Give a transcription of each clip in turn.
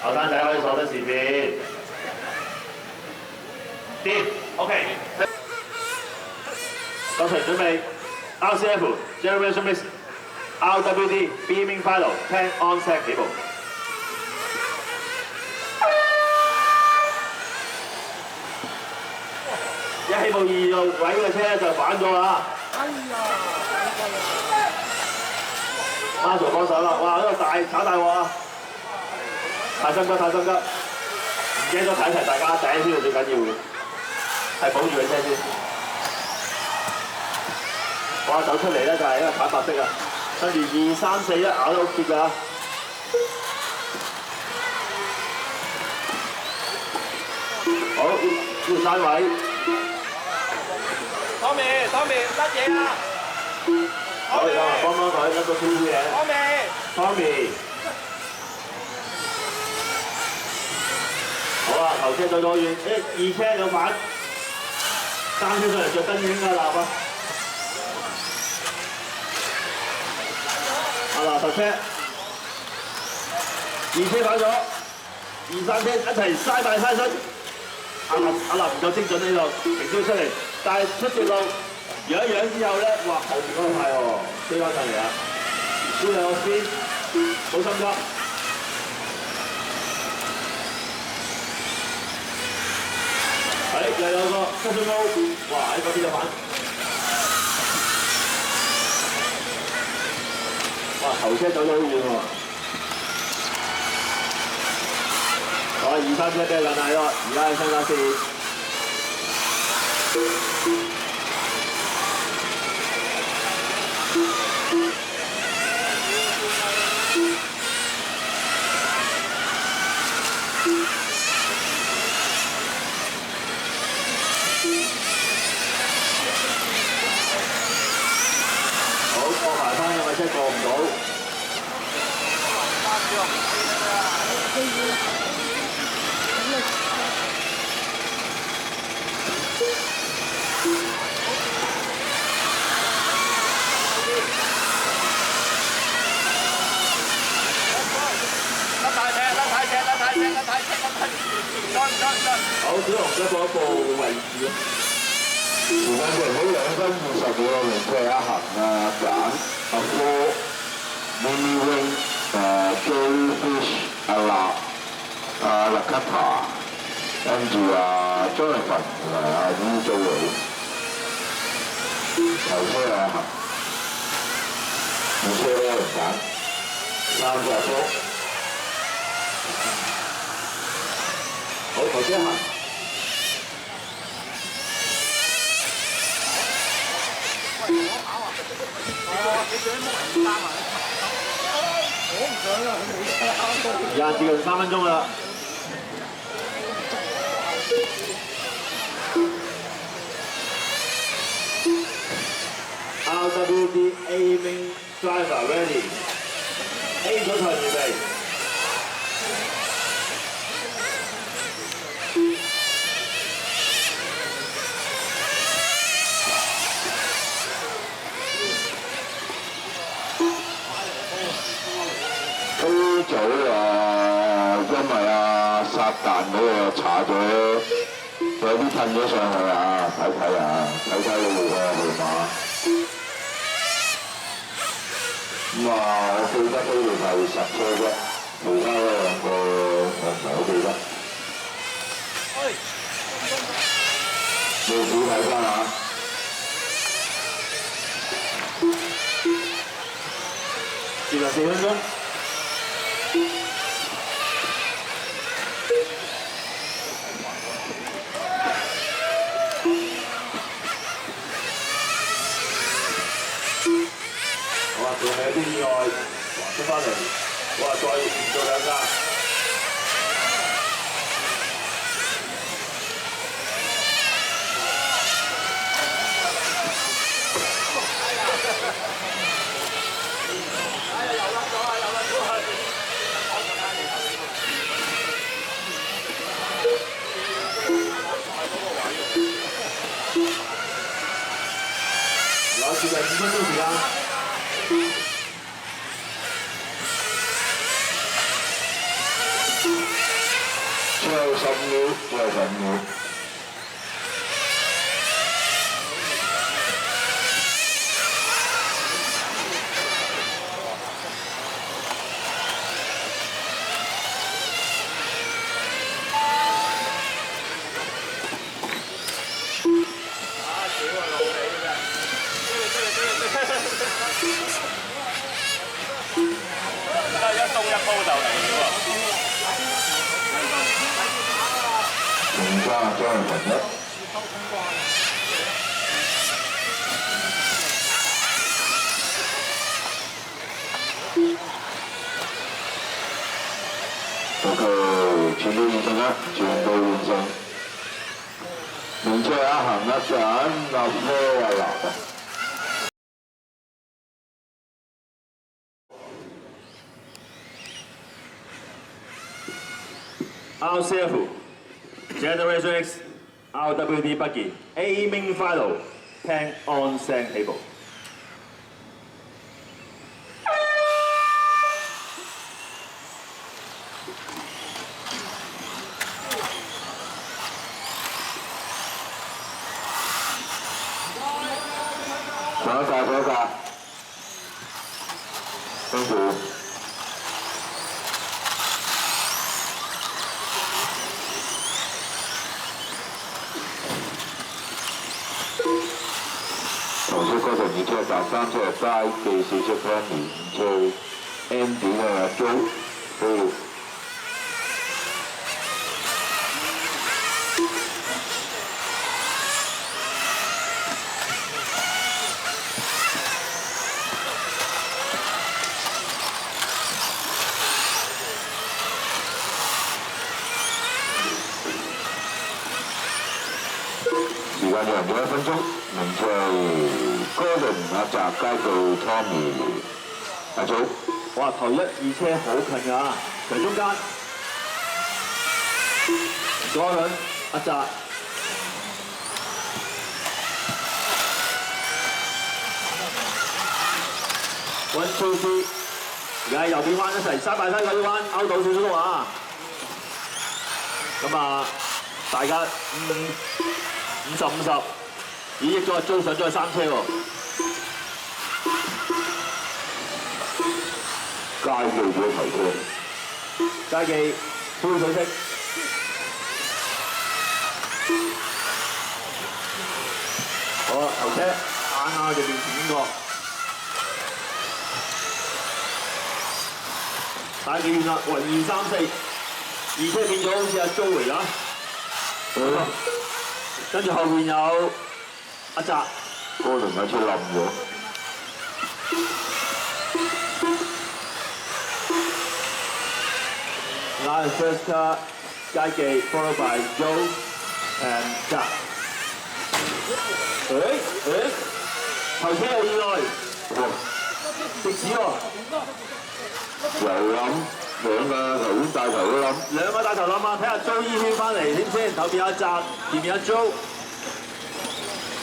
後生仔可以坐得前邊。掂 ，OK。各場準備 ，RCF Generation Mix RWD Beaming Final 10 on set 起步。一起步2路位嘅車就反咗啦。哎呀！媽做幫手啦！哇！呢個炒大鑊啊！太心急，太心急，唔記得咗睇一睇大家第一圈最緊要嘅係保住個車先。哇！走出嚟咧就係一個坦白色啊，跟住2、3、4、1咬得好結㗎。好，呢個單位。Tommy， 乜嘢啊？好，幫佢一個超嘢。Tommy。好啦，頭車對到遠，2車有反，3車上嚟着燈影㗎啦噃。嗱，頭車2車反咗，2、3車一齊嘥埋嘥身。阿林唔夠精準呢度，停咗出嚟，但係出直路揚一揚之後咧，哇！後邊嗰個快喎，追翻上嚟啦！呢兩個先，好心急。又有個7分鐘，哇！喺嗰邊就反，哇！頭車走咗好遠喎。好，2、3車俾佢近咗，而家係雙打線。好，過埋翻嘅車過唔到。好，小紅一步一步位置。時間就好2分20秒，零車一行啊，揀阿科 Mini Wing Jellyfish 阿勒卡塔，跟住Jonathan 同埋烏祖偉，頭車2行，2車咧揀3隻波。好，頭車行。而家接近3分鐘啦。RWD Aiming Driver Ready，A 組台預備。早因為撒旦嗰個查咗，有啲褪咗上去啊！睇睇你個號碼。咁我記得呢度係10車啫，其他嗰2個我唔係好記得。你自己睇翻下。接近4分鐘。仲係有啲意外，出翻嚟，哇！再連續2架。有接近5分鐘時間。後10秒，最後10秒。一中一煲就嚟喎。評價張文一。OK， 全部完成啦，全部完成。名車阿恒一盞，阿科阿立啊。RCF Generation X RWD Buggy Aiming Final 聽 on 聲起步。上一架，辛苦。頭先嗰台二車搭3車街記4車 Penny 5車 Andy 啊租都。時間2分1分鐘，名車哥倫阿澤街道 Tommy 阿祖。哇！頭1、2車好近㗎，喺中間。哥倫阿澤。1、2、3，而家右邊彎一齊，3by3嗰啲彎勾到少少啊！咁啊，大家50-50，咦？再追上3車喎。街記咗頭車。街記灰水色。好啦，頭車啱就面前邊個？大幾遠啦？喂，2、3、4，二車變咗好似阿 Joey 啦。跟住後面有阿澤。哥倫架車冧咗。Now first car, Gaige followed by Joe and Jack. 後車有意外，食屎喎！又冧，兩個頭先大頭都冧。兩個大頭冧啊！睇下 Joe 依圈翻嚟點先，後邊阿澤，前面阿 Joe。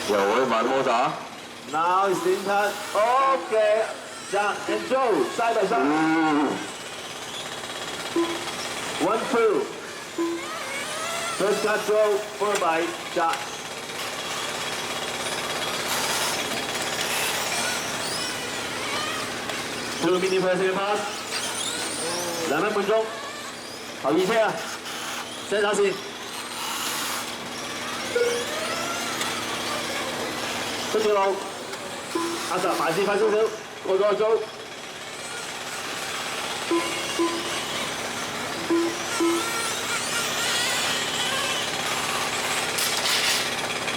又可以買摩打。Now it's in turn. Okay, Jack and Joe side by side. 1, 2. First car Joe, followed by Jack. Two minutes per second pass. 2分半鐘。後二車啊，聲手線。出條路，阿澤埋線快少少，過咗個租。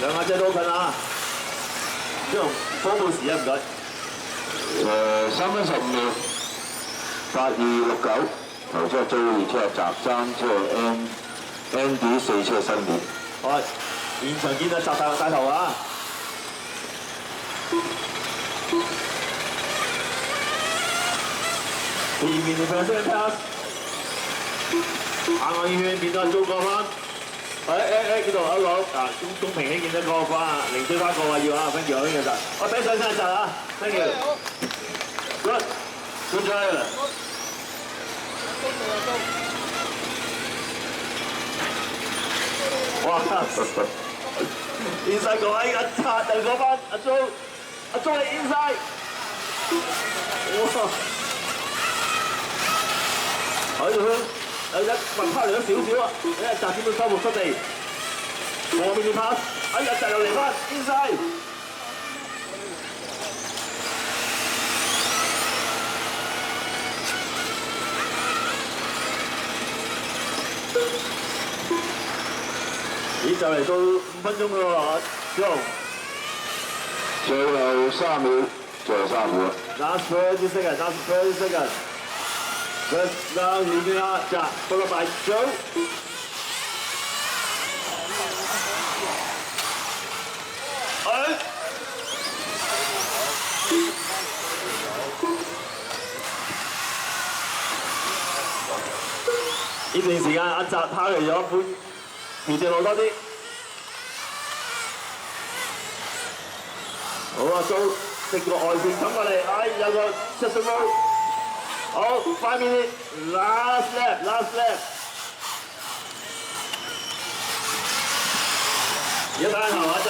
兩架車都好近啊！呢度科報時啊，唔該。3分15秒，8269，頭車租二車集3車 Andy 4車新年。好，現場見到集大頭啊！前面條向聲 pass， 行外圈變咗租過翻。呢度一攞啊，公平起見得過關啊，零追翻過啊要啊 ，thank you 呢個就，我俾上聲一陣啊 ，thank you，good drive。哇！現世講喺阿澤又嗰班阿鐘係 inside， 哇！喺度有一運拋離咗少少啊，俾阿澤點到收復失地，後面嘅 pass， 哎呀，澤又嚟翻 inside。咦，就嚟到5分鐘啦喎，小龍。最後3秒，最後3秒。Last 30 seconds, last 30 seconds. First round leading out, Jack, followed by Joe. Oh. 呢段時間阿澤拋離咗半條直路多啲。好啊，蘇食個外線冚過嚟，哎有個出水波。好，5 minutes last lap。而家睇下頭阿澤，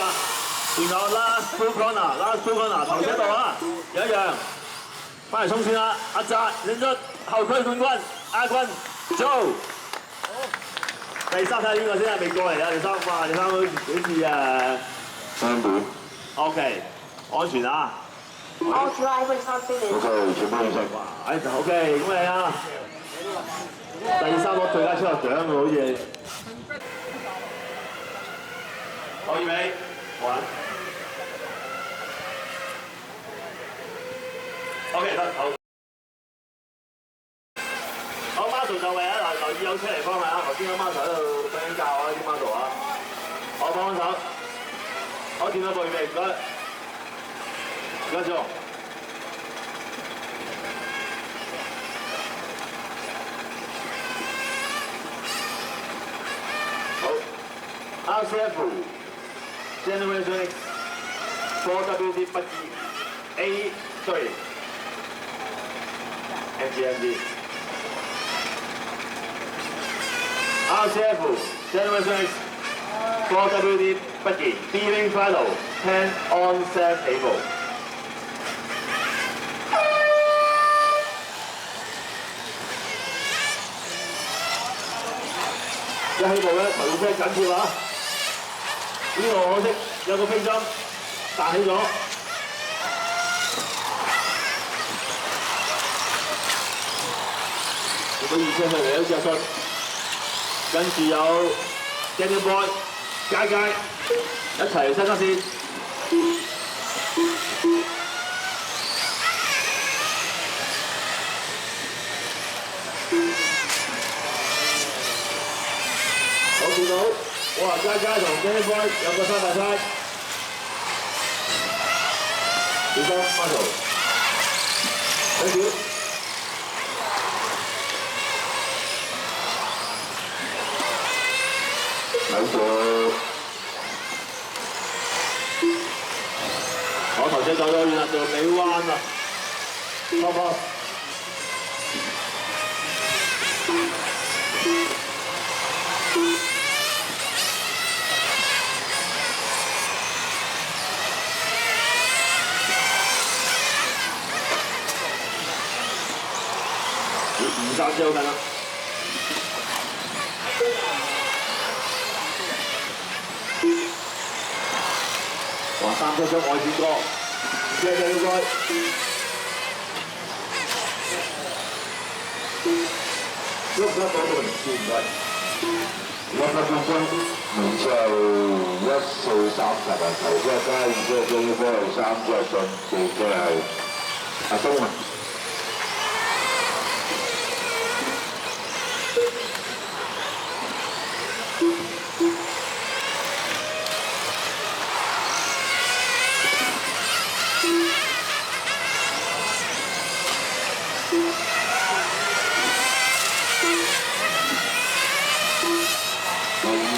仲有 last two corner 頭車度啊，有一樣，翻嚟衝線啦！阿澤領出後區冠軍亞軍 Joe。第3睇下邊個先啊？未過嚟啊！第3，哇！第3好似啊3秒。OK， 安全啊！All drivers are finished. OK， 全部完成。哇！哎就 OK， 恭喜啊！第3攞最佳出入獎喎，好似。好預備，玩。OK 得好。好 ，Marshal 就位啊！嗱，留意有車嚟幫下啊！頭先阿 Marshal 喺度瞓緊覺啊，啲 Marshal 啊，我幫手。好，電腦部預備，唔該，唔該咗。好 ，RCF Generation 4WD 不二 A sorry MGMD RCF Generation 4WD 不二 Bearing Final 10 on set 起步。一起步咧，頭車緊貼啊！呢個可惜有個飛針彈起咗。如果二車去嚟都隻信，跟住有 Daniel Boy、佳佳一齊新加線。好見到，哇！佳佳同 Daniel Boy 有個3by3，小心 Marshal， thank you。睇咗。我頭先走咗遠啦，到尾彎啦，波波。2、3車好緊啦。哇！3車將外線過，車嘅應該。喐得嗰度唔算唔該。1分鐘，然之後1:30啊，頭車加2車將呢波係3車進，後車係阿東啊。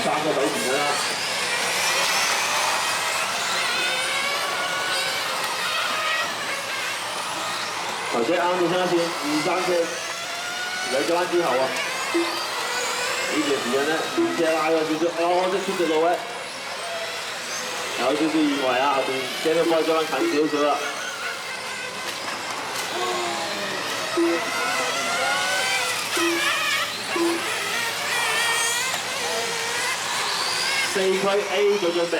3個隊前㗎啦。頭車啱到新一線，2、3車兩隻彎之後啊。呢段時間咧，連車拉咗少少，可惜出隻路咧有少少意外啊，後邊車都開咗近少少啦。4區 A 做準備。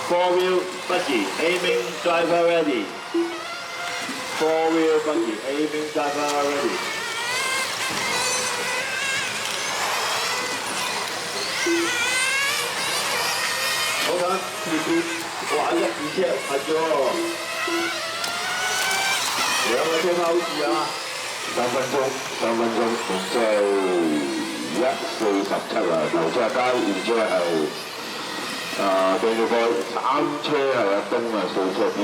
4-wheel buggy aiming driver ready. 4-wheel buggy aiming driver ready. 好緊，哇！一二車係咗，2個車拋住啊！3分鐘，然之後1:47啦，頭車交，然之後係對住個3車係阿東啊，4車 B。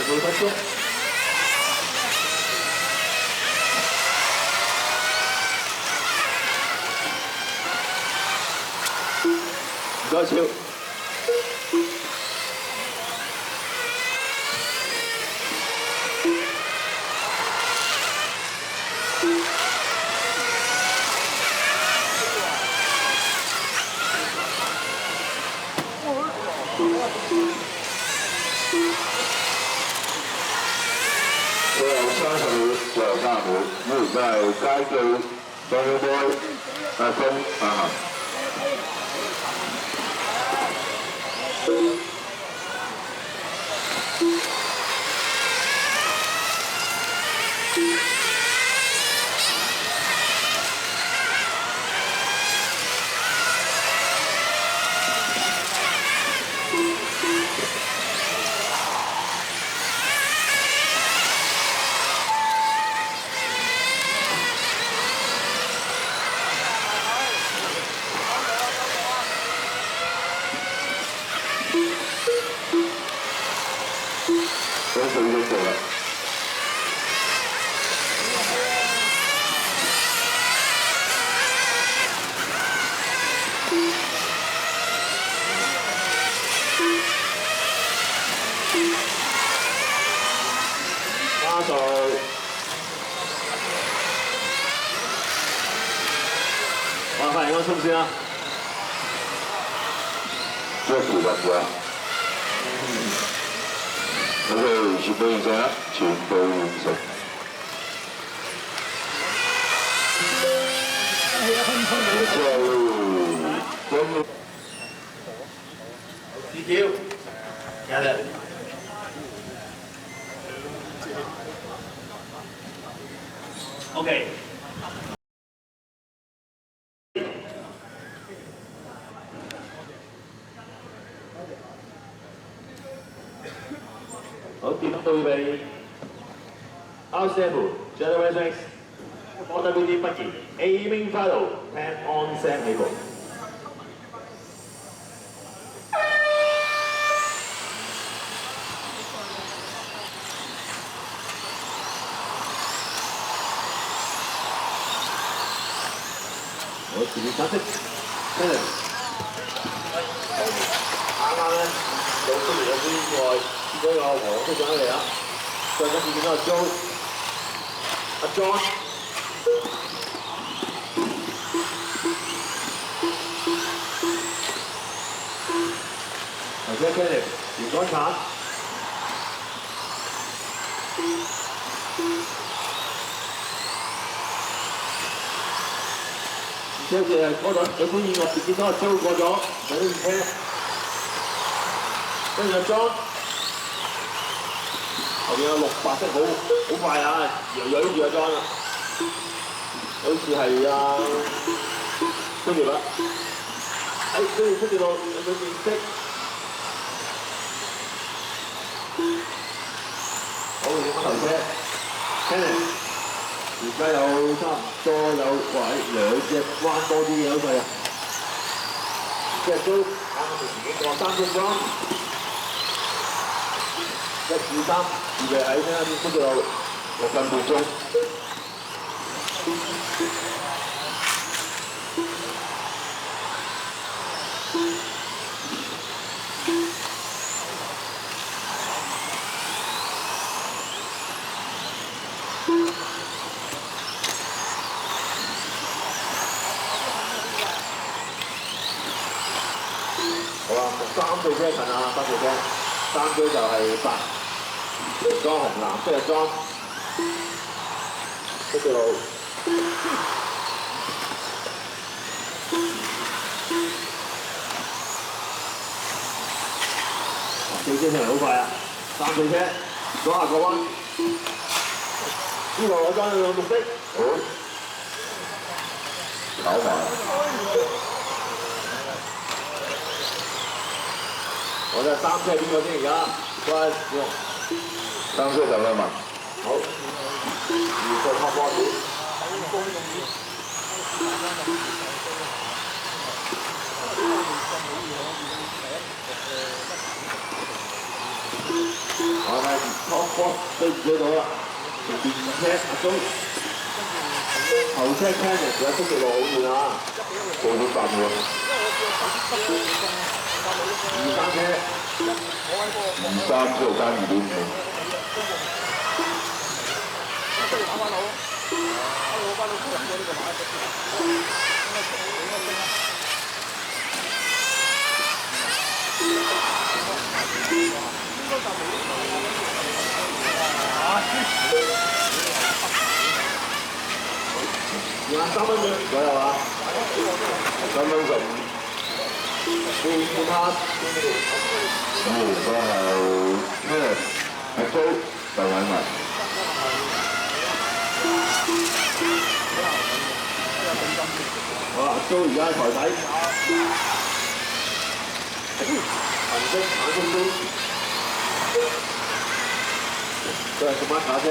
4分鐘。唔該超。最後30秒，最後30秒，如果係街記對開阿東阿恒。都4分鐘啦。加速。麻煩我衝先啦。這4分鐘。OK，全部完成啦，全部完成。DQ，有啦。OK。好，電腦預備 ，RCF Generation X4WD buggy aiming final 10 on set 起步。我前面橙色 ，Kenneth， 啱啱咧有出嚟有啲意外。見到有黃色上嚟啊！再跟住見到阿 Jo、阿 John， 頭先 Kenneth 原港產，而且好似係嗰度有啲意外，見到阿 Jo 過咗，有啲車，跟住阿 John。後面有綠白色好快啊，搖住阿莊啦，好似係啊出條啦，跟住出條路有個面色，好影翻頭車 ，Kenny， 而家有差唔多有兩隻彎多啲嘅優勢啊，即係都啱啱自己過3分鐘，1、2、3，預備喺呢邊出條路6分半鐘。好啊，3對車近啊，3對車，3堆就係白裝紅藍色嘅裝，出條路。對車上嚟好快啊！3對車，左下個彎，呢度我裝有綠色，好，搞埋。我哋3車邊個先而家？乖3車等啦嘛。好，2個拍波點。我哋拖波對唔對到啦？前車阿中，後車 Cannon 而家出條路好遠啊！報咗站喎。2、3車2、3之後爭2.5。3分鐘左右啊，3分15。半刻。然後咩？阿租就揾埋。好啦，租而家喺台底，銀色橙色租，都係咁樣打車。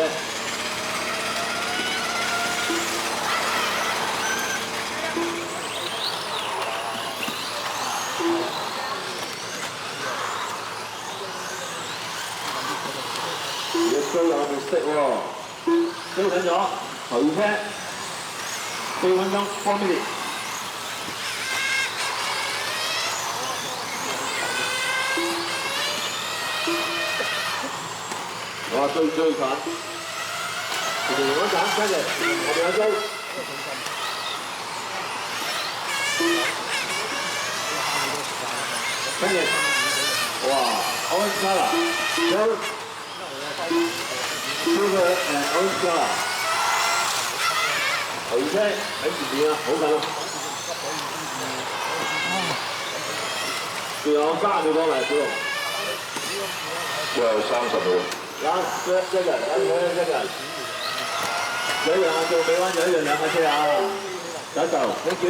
租有冇識喎？租緊咗頭車4分鐘4 minutes。我追近，前面嗰盞跟住後面有租。跟住，哇 ，orange colour， 有。Silver and orange colour， 頭車喺前面啊，好緊啊！仲有30秒嚟，小龍。最後30秒。一人，有一樣啊，做尾彎有一樣兩架車啊，走，thank you。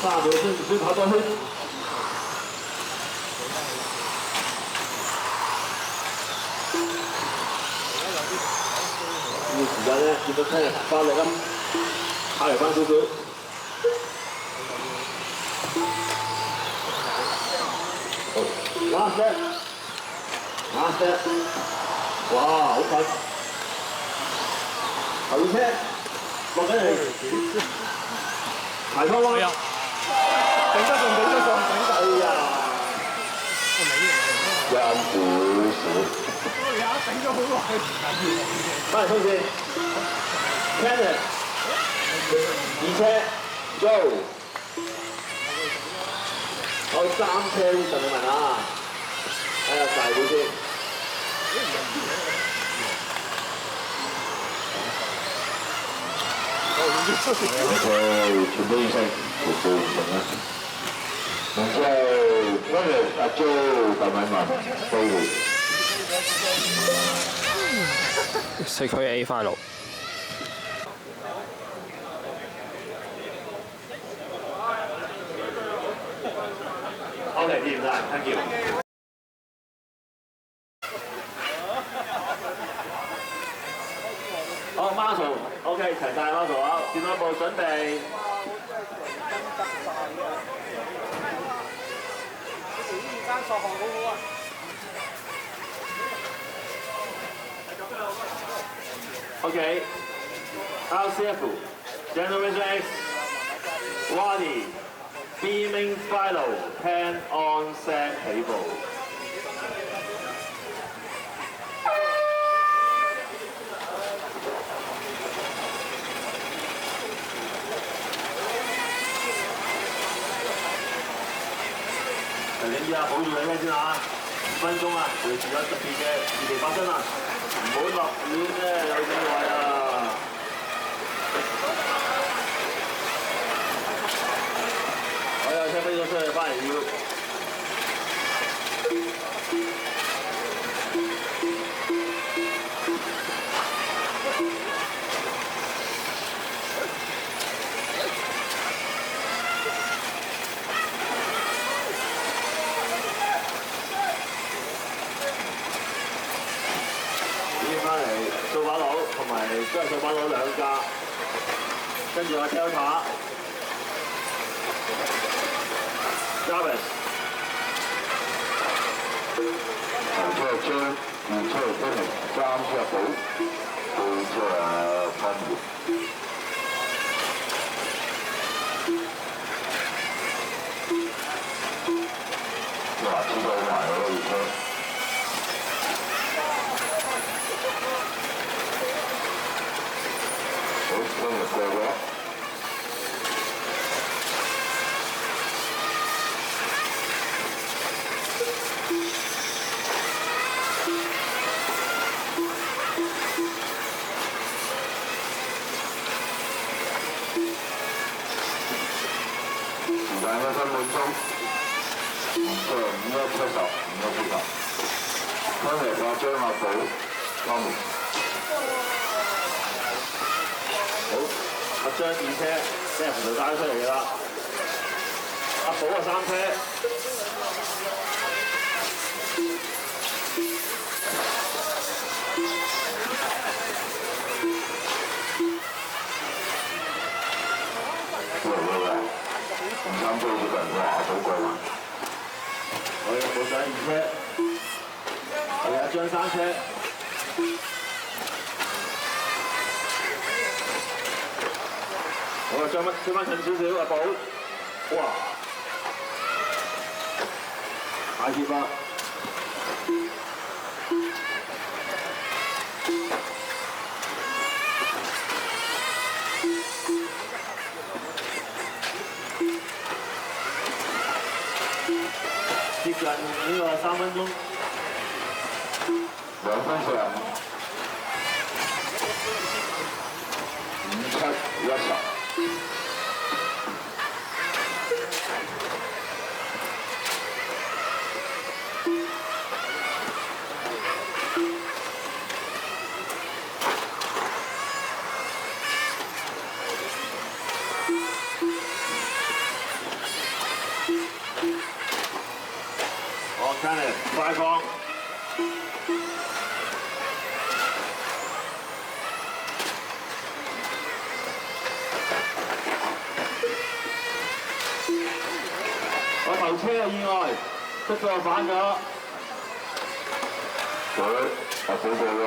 30秒先跑多圈。呢個時間咧，見到車人翻嚟啦，跑嚟翻少少。last step，哇，好近！後車落緊嚟，排拖彎，頂得上，哎呀！啱少少。翻嚟衝線 ，Cannon， 2車 ，Go， 我3車會順利問啊，睇下大會先。全部應聲，全部應聲啦。然之後，Cannon 阿 Jo 大米文都會。4區 A 翻路。掂啦 ，thank you。好 ，Marshall，OK， 齊晒 Marshall 啊，電腦部準備。間數學好好啊！ OK， RCF Generation X Wadi Beaming Final 10 on set 起步。你知啊，保住你咩先啊？5分鐘啊，隨時有特別嘅事情發生啊！唔好落亂咧，有意外啊！我有車飛咗出去，翻嚟要。翻嚟掃把佬同埋都係掃把佬兩架，跟住阿 Delta Jarvis 紅車車、二車飛明、三車寶、四車分業。哇！知道埋嗰二車。 好，今日過咗。時間1分半鐘，即係5:70，5:70。今日個張亞寶方面。 好，阿張二車即係扶度帶出嚟㗎啦，阿寶啊3車，喂，3車接近哇，好貴喎！我哋寶仔2車，我哋阿張3車。 我將乜翻近少少，阿寶，哇，太貼啦！接近呢個3分鐘2分45，5、7、10。 Kenneth 快放。我頭車嘅意外，出咗反咗。佢我補過咗。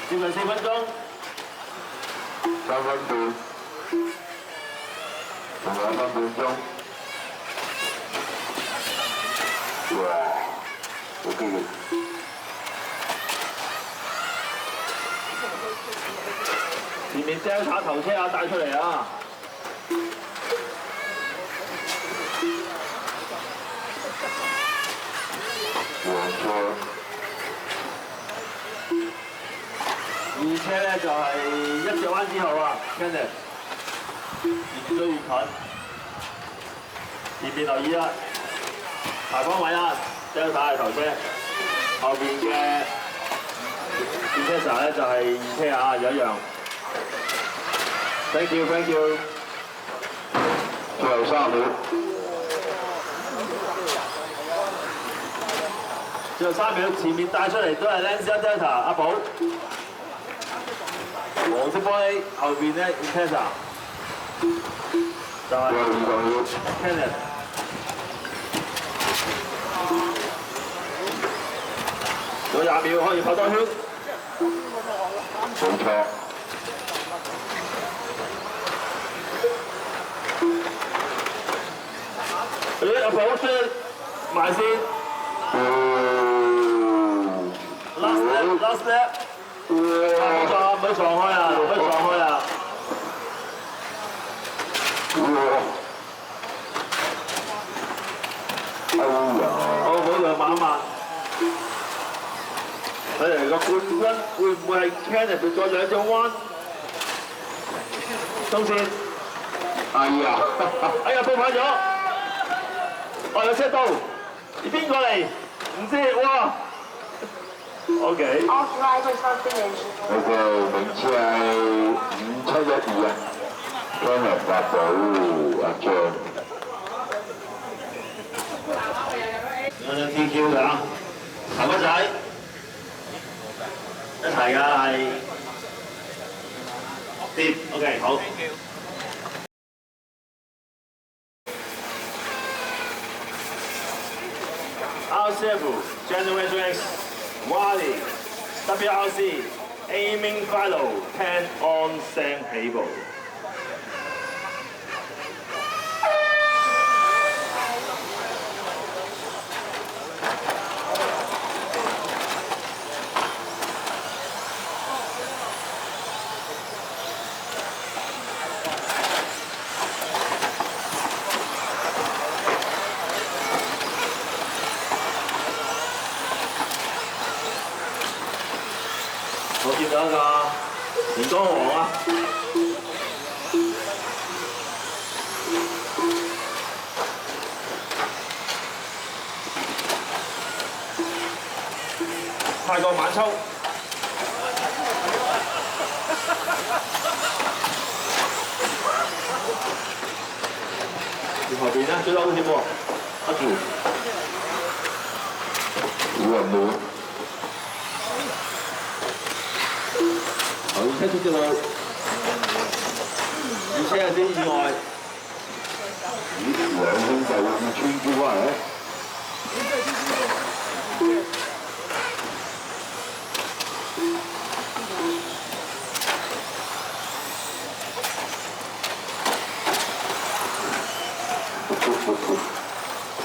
接近4分鐘。3分半，仲有1分半鐘。 哇！好激烈！前面 Delta 頭車帶出嚟啊！黃車。二車咧就係一轉彎之後啊 ，Kenneth 越追越近，前面留意啦。 排放位啊 ，Delta 係頭車，後邊嘅二車手咧就係二車啊，有一樣。Thank you，Thank you。最最後3秒。最後3秒，前面帶出嚟都係 Lancia Delta 阿寶，黃色玻璃後邊咧 Intesa， 就係 Canon。仲有20秒可以跑多圈。冇錯。阿寶先埋先。last lap， 唔好撞開啊！唔好撞開啊！好，保良慢慢。睇嚟個冠軍會唔會係 Kenneth 再兩隻彎？中線。哎呀！哎呀，報牌咗！哦，有車到，邊個嚟？唔知，哇 ！OK。All drivers are finished. OK，名次係5712啊 ，Kenneth 發到阿張。有張 TQ 㗎，頭哥仔一齊㗎係掂 ，OK 好。RCF Generation X Wally WRC Aiming Final 10 on 聲起步。我見到一個田光王啊！泰國晚秋，後邊咧最嬲好似喎，阿住，冇。頭車出咗路，二車有啲意外。兩兄弟會穿珠啊！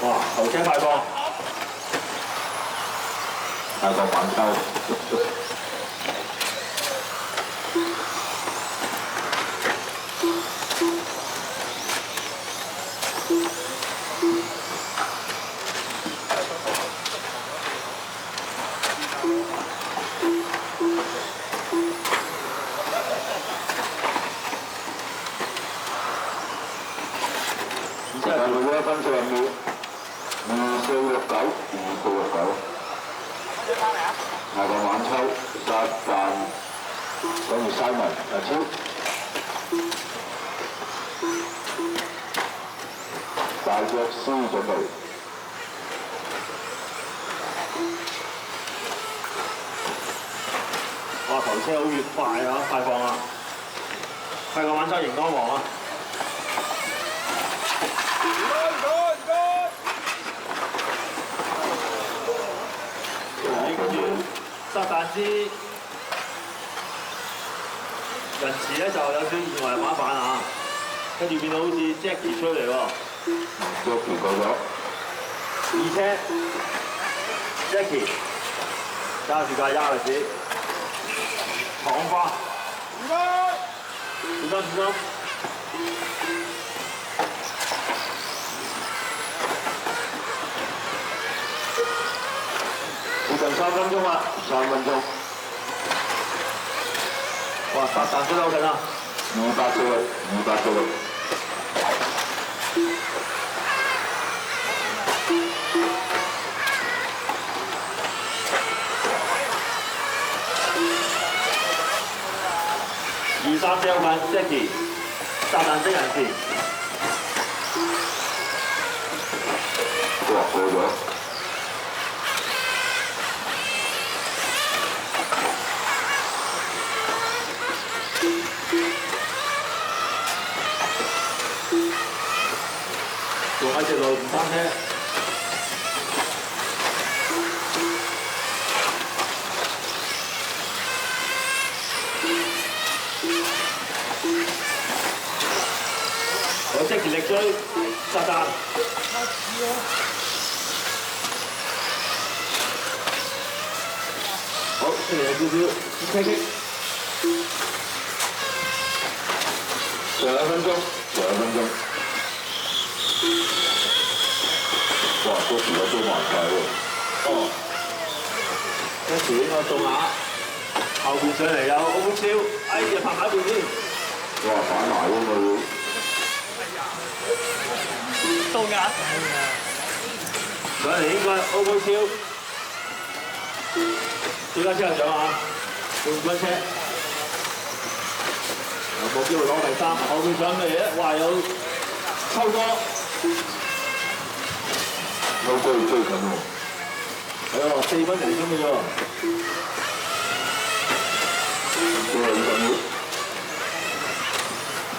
哇！頭車快放，泰國晚秋。分數係秒2469，2469。泰國晚秋殺飯，跟住Simon阿超，大隻師準備。哇！頭車好越快啊，快放啊！泰國晚秋熒光黃啊！跟住撒旦之仁慈咧就有少意外麻煩啊，跟住變到好似 Jackie 出嚟喎。Jackie 過咗。二車 Jackie 揸住架丫嚟子，闖花。小心！接近3分鐘啦，3分鐘。哇！撒旦出得好緊啊！200到。234好緊 ，Jackie 撒旦的人士。哇，過咗。仲喺直路唔翻車。我即時力追炸彈。好，出嚟有少少棘棘。仲有1分鐘，仲有1分鐘。哇！都時間都慢晒喎。哦，一時應該到下，後邊上嚟有澳門超，哎呀拍埋一邊先。哇！反埋喎佢。到眼。上嚟應該澳門超，最佳車上啊，冠軍車。有冇機會攞第3？後邊上嚟咧，哇有秋哥。秋哥要追緊喎。係喎，4分零鐘嘅啫喎。仲有20秒。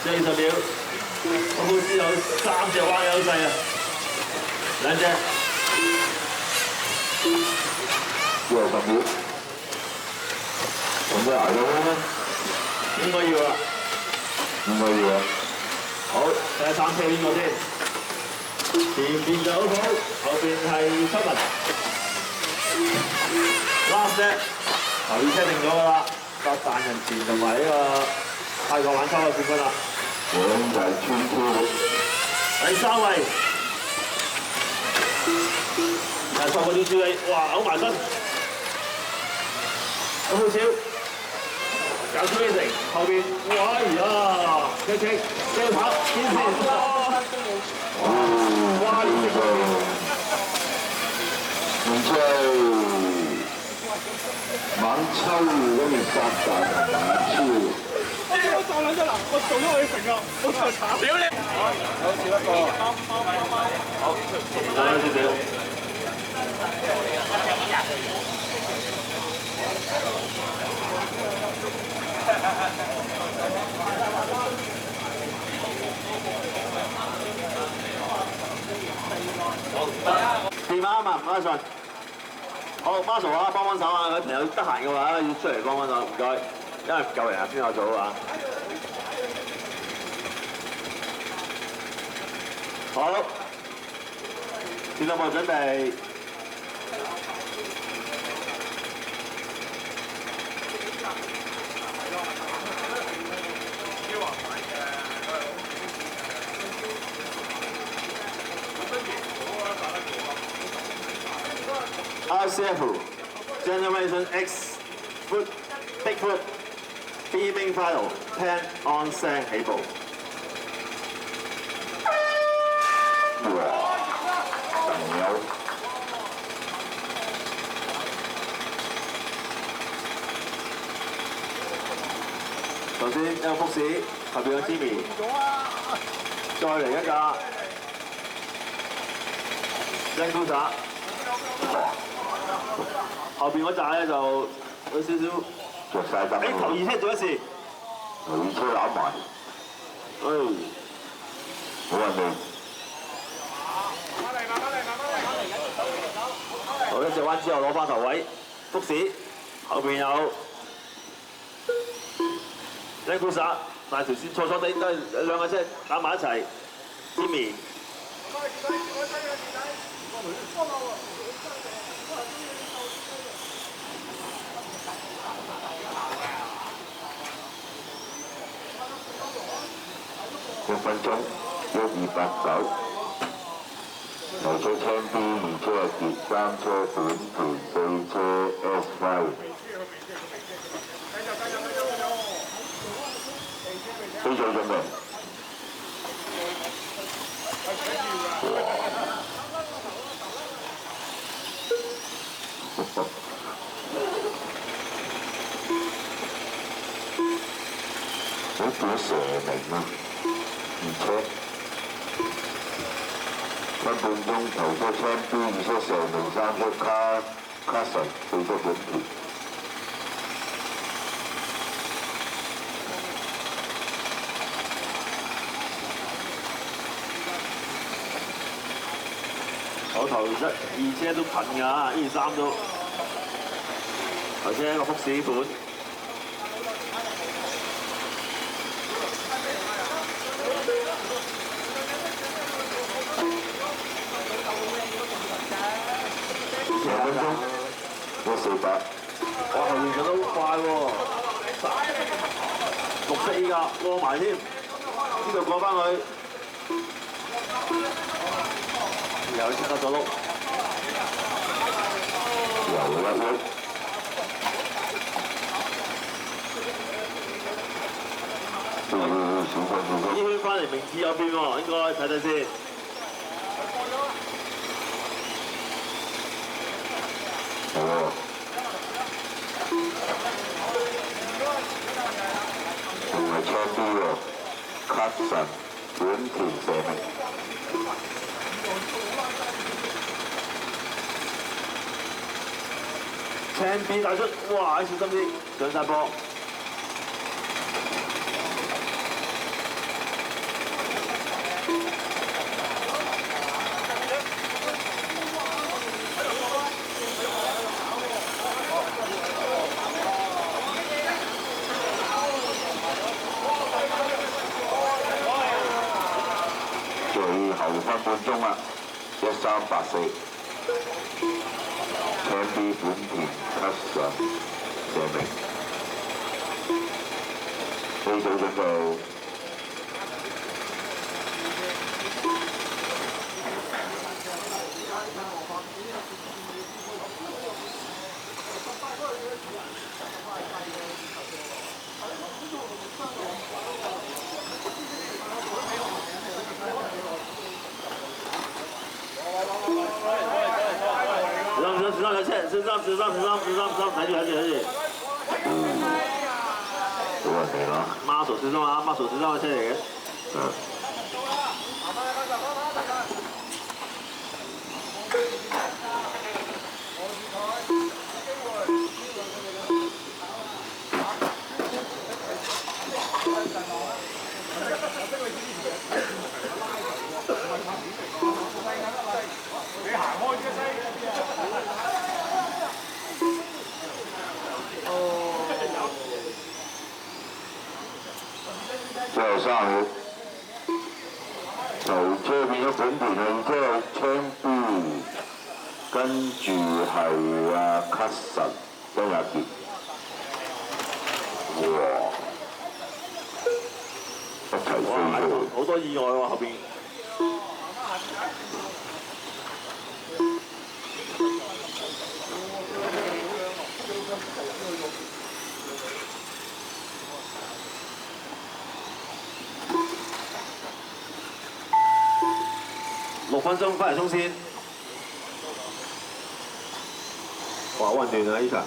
40秒，我好似有3隻彎優勢啊，2隻。仲有10秒。咁都捱到咩？應該要啦。應該要啊。好，睇下3車邊個先。前邊就好好，後邊係秋文。last 隻，頭2車定咗㗎啦，個彈人前同埋呢個泰國玩秋嘅冠軍啦。我諗就係穿คู่。第3位，係錯過咗處理，哇嘔埋身，咁好少，搞出 racing，後邊，哇呀，棘棘，追跑，堅持，哇連續然之後晚秋嗰邊發達晚超。我撞兩隻嗱，我做咗佢成啊，我就慘。屌你！好，少一個。好，再少少。電話啊嘛，唔該曬。好 ，Marshall 啊，幫幫手啊！佢朋友得閒嘅話，要出嚟幫幫手，唔該。因為唔夠人啊，先有組啊。好，電腦部準備。RCF Generation X Foot Bigfoot Beaming Final 10 on 聲起步。朋友。頭先一個福士，後邊有 Jimmy，再嚟一架 Langusa， 後邊嗰扎咧就有少少，着曬燈。頭2車做一次，頭2車攬埋。好運氣。好一隻彎之後攞翻頭位，福士後邊有 Langusa， 但係條線錯錯地都係兩架車打埋一齊 ，Jimmy。1分鐘，1289。頭車槍 B， 2車係傑，3車本田，4車 S5。飛咗準備。好似蛇明啊！2車。分半鐘投出青 B 二出蛇明三出卡神對出本田。我頭2車都近㗎，1、2、3都。頭先一個福士盤。2分鐘，148。我後面上得好快喎，6色依家過埋添，呢度過翻去，又出得咗碌，又一碌。呢圈翻嚟明智有變喎，應該睇睇先。哦。仲係青 B 喎，卡神本田蛇明。青 B 大出，哇！小心啲，上晒波。最後分半鐘啦，1384。青 B 本田卡神蛇明。A 組準備。睇住。好人嚟啦。孖數小心啊！孖數小心嘅車嚟嘅。你行開啫西。最後3號，頭車變咗本田後車青 B， 跟住係卡神張亞傑。哇！一齊飛去。好多意外喎後邊。6分鐘翻嚟衝線，哇！好混亂啊呢場。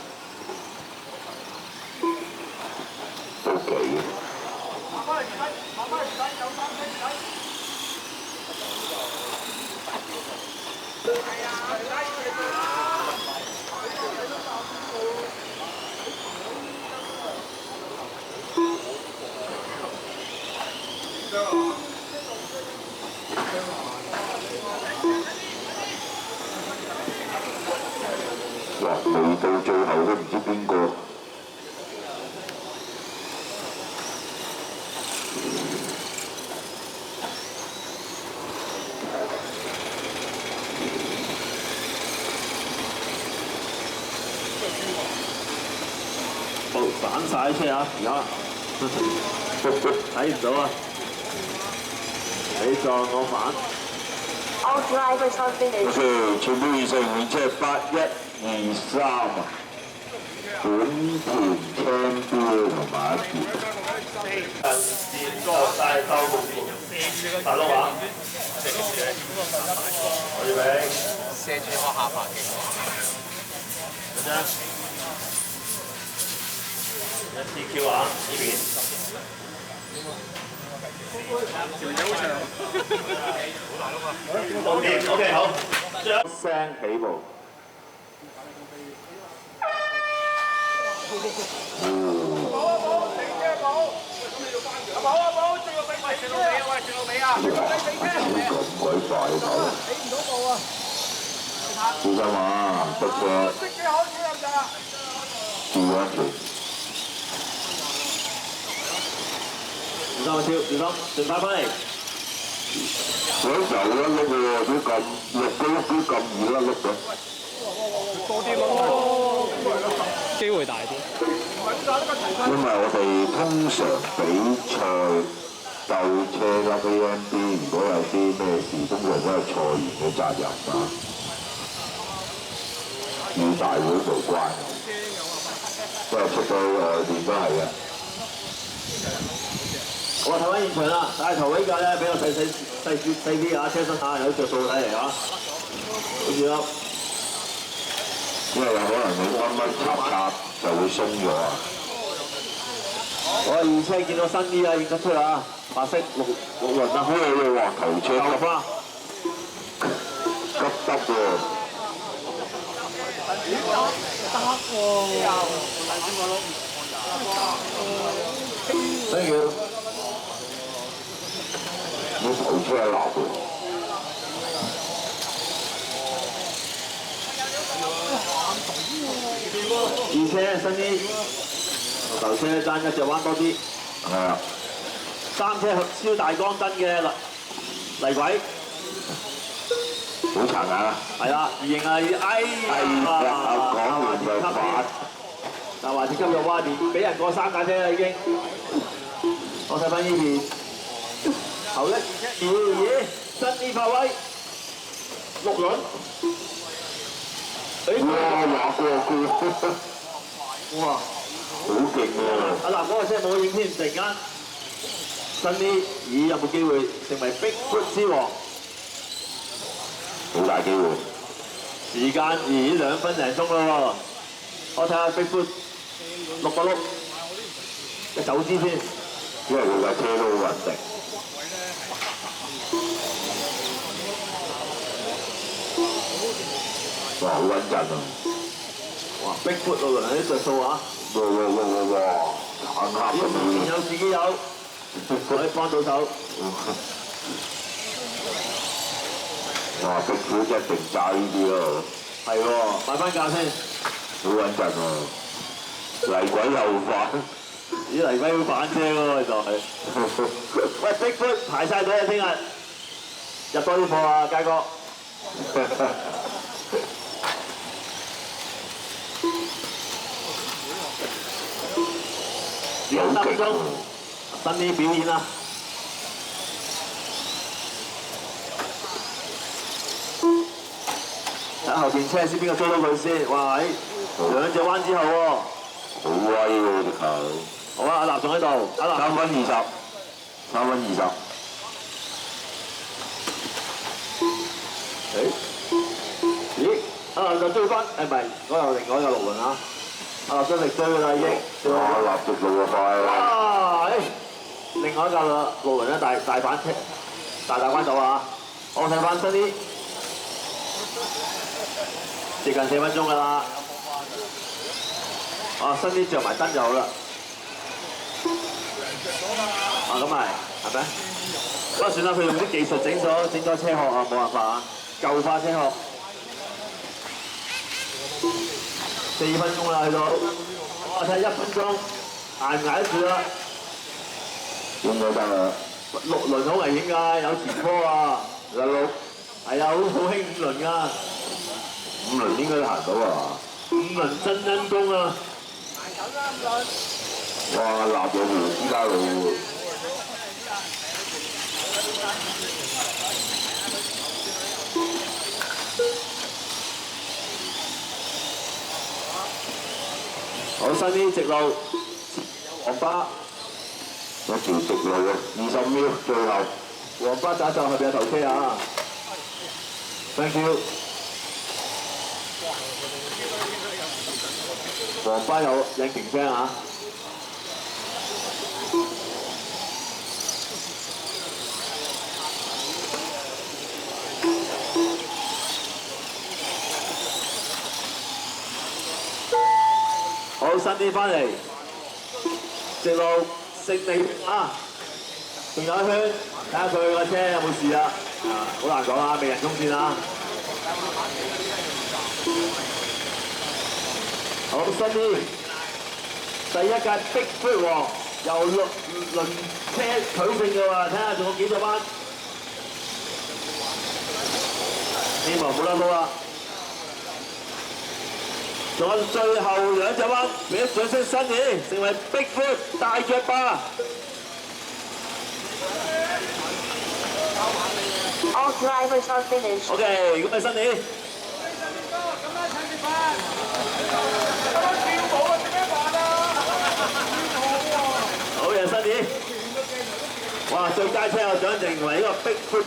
都幾。哇！未到最後都唔知邊個。散晒啲車啊！而家睇唔到啊！你撞我反。All drivers are finished. OK， 全部完成換車8123啊！本田青 B 同埋一傑。線過晒兜大碌啊！我預備。射住我下巴嘅。咁樣。1TQ 啊，呢邊。OK， 好，最後聲起步。咁鬼快頭，小心啊！得嘅，注意安全。小心，盡快翻嚟。想走一碌喎，都咁碌都咁易甩碌嘅。多啲咯，機會大啲。因為我哋通常比賽鬥車啦 AMB， 如果有啲咩事，通常都係賽員嘅責任啊，與大會無關。不過出到外邊都係嘅。我睇翻現場啦，但係頭呢架咧比較細啲啊，車身啊有着數睇嚟啊，好似咯。因為有可能你掹插就會鬆咗啊！我二車見到新啲啊，認得出啊，白色六輪啊，好你話頭車落花，急得喎！Thank you。你頭車係流嘅。二車新啲，頭車爭一隻彎多啲。係啊。三車超大光燈嘅泥軌，好殘眼啊！係啦，二型啊，哎呀，講完就反。但華鐵級嘅蛙電俾人過3架車啦已經。我睇翻呢邊，後一咦，新啲發威，6輪。哇！哇！好勁喎！嗱，嗰個車冇影添，突然間新啲，咦有冇機會成為 Bigfoot 之王？好大機會。時間2分零鐘咯喎，我睇下 Bigfoot 6個轆嘅走姿先，因為佢架車都好穩定。哇！好穩陣啊！哇 ！Bigfoot 6輪有啲着數啊！哇！坦克咁樣。有自己有，可以幫到手。哇！Bigfoot一定揸呢啲咯。係喎，買翻架先。好穩陣喎！泥軌又反。啲泥軌會反車喎，就係。喂 ，Bigfoot 排晒隊啊！聽日入多啲貨啊，佳哥。2分鐘，新啲表演啦。睇後邊車先邊個追到佢先？哇！2隻彎之後喎。好威喎隻球！好啊，阿立仲喺度，阿立。3分20，3分20。咦？阿立就追翻，唔係，嗰又另外一個6輪啊！阿立將力追㗎啦已經。哇！立直路啊快啊！哇！另外一架6輪咧大板車，大關走啊！我睇翻新啲，接近4分鐘㗎啦。啊，新啲着埋燈就好啦。啊，咁係咪？不過算啦，佢用啲技術整咗車殼啊，冇辦法啊，舊化車殼。4分鐘啦，去到，我睇1分鐘，捱唔捱得住啦？應該得啦。6輪好危險㗎，有前科啊！有6。係啊，好興5輪㗎。5輪應該行到啊5輪真陰功啊！哇！立咗條私家路喎。好新啲直路，黃巴。一條直路啊，20秒最後。黃巴打上後邊有頭車啊 ！Thank you。黃巴有引擎聲啊！啲翻嚟，直路食地啊！仲有一圈，睇下佢個車有冇事啊！好難講啊，未人衝線啊！好，新啲第一屆Big Foot王由輪車取勝嘅喎，睇下仲有幾隻彎，希望冇得撈啦！仲有最後2隻彎，俾啲掌聲新嘢，成為Big Foot大腳霸。All drivers are finished. OK， 咁咪新年。好嘢，新年！哇，最佳車手獎定為呢個Big Foot。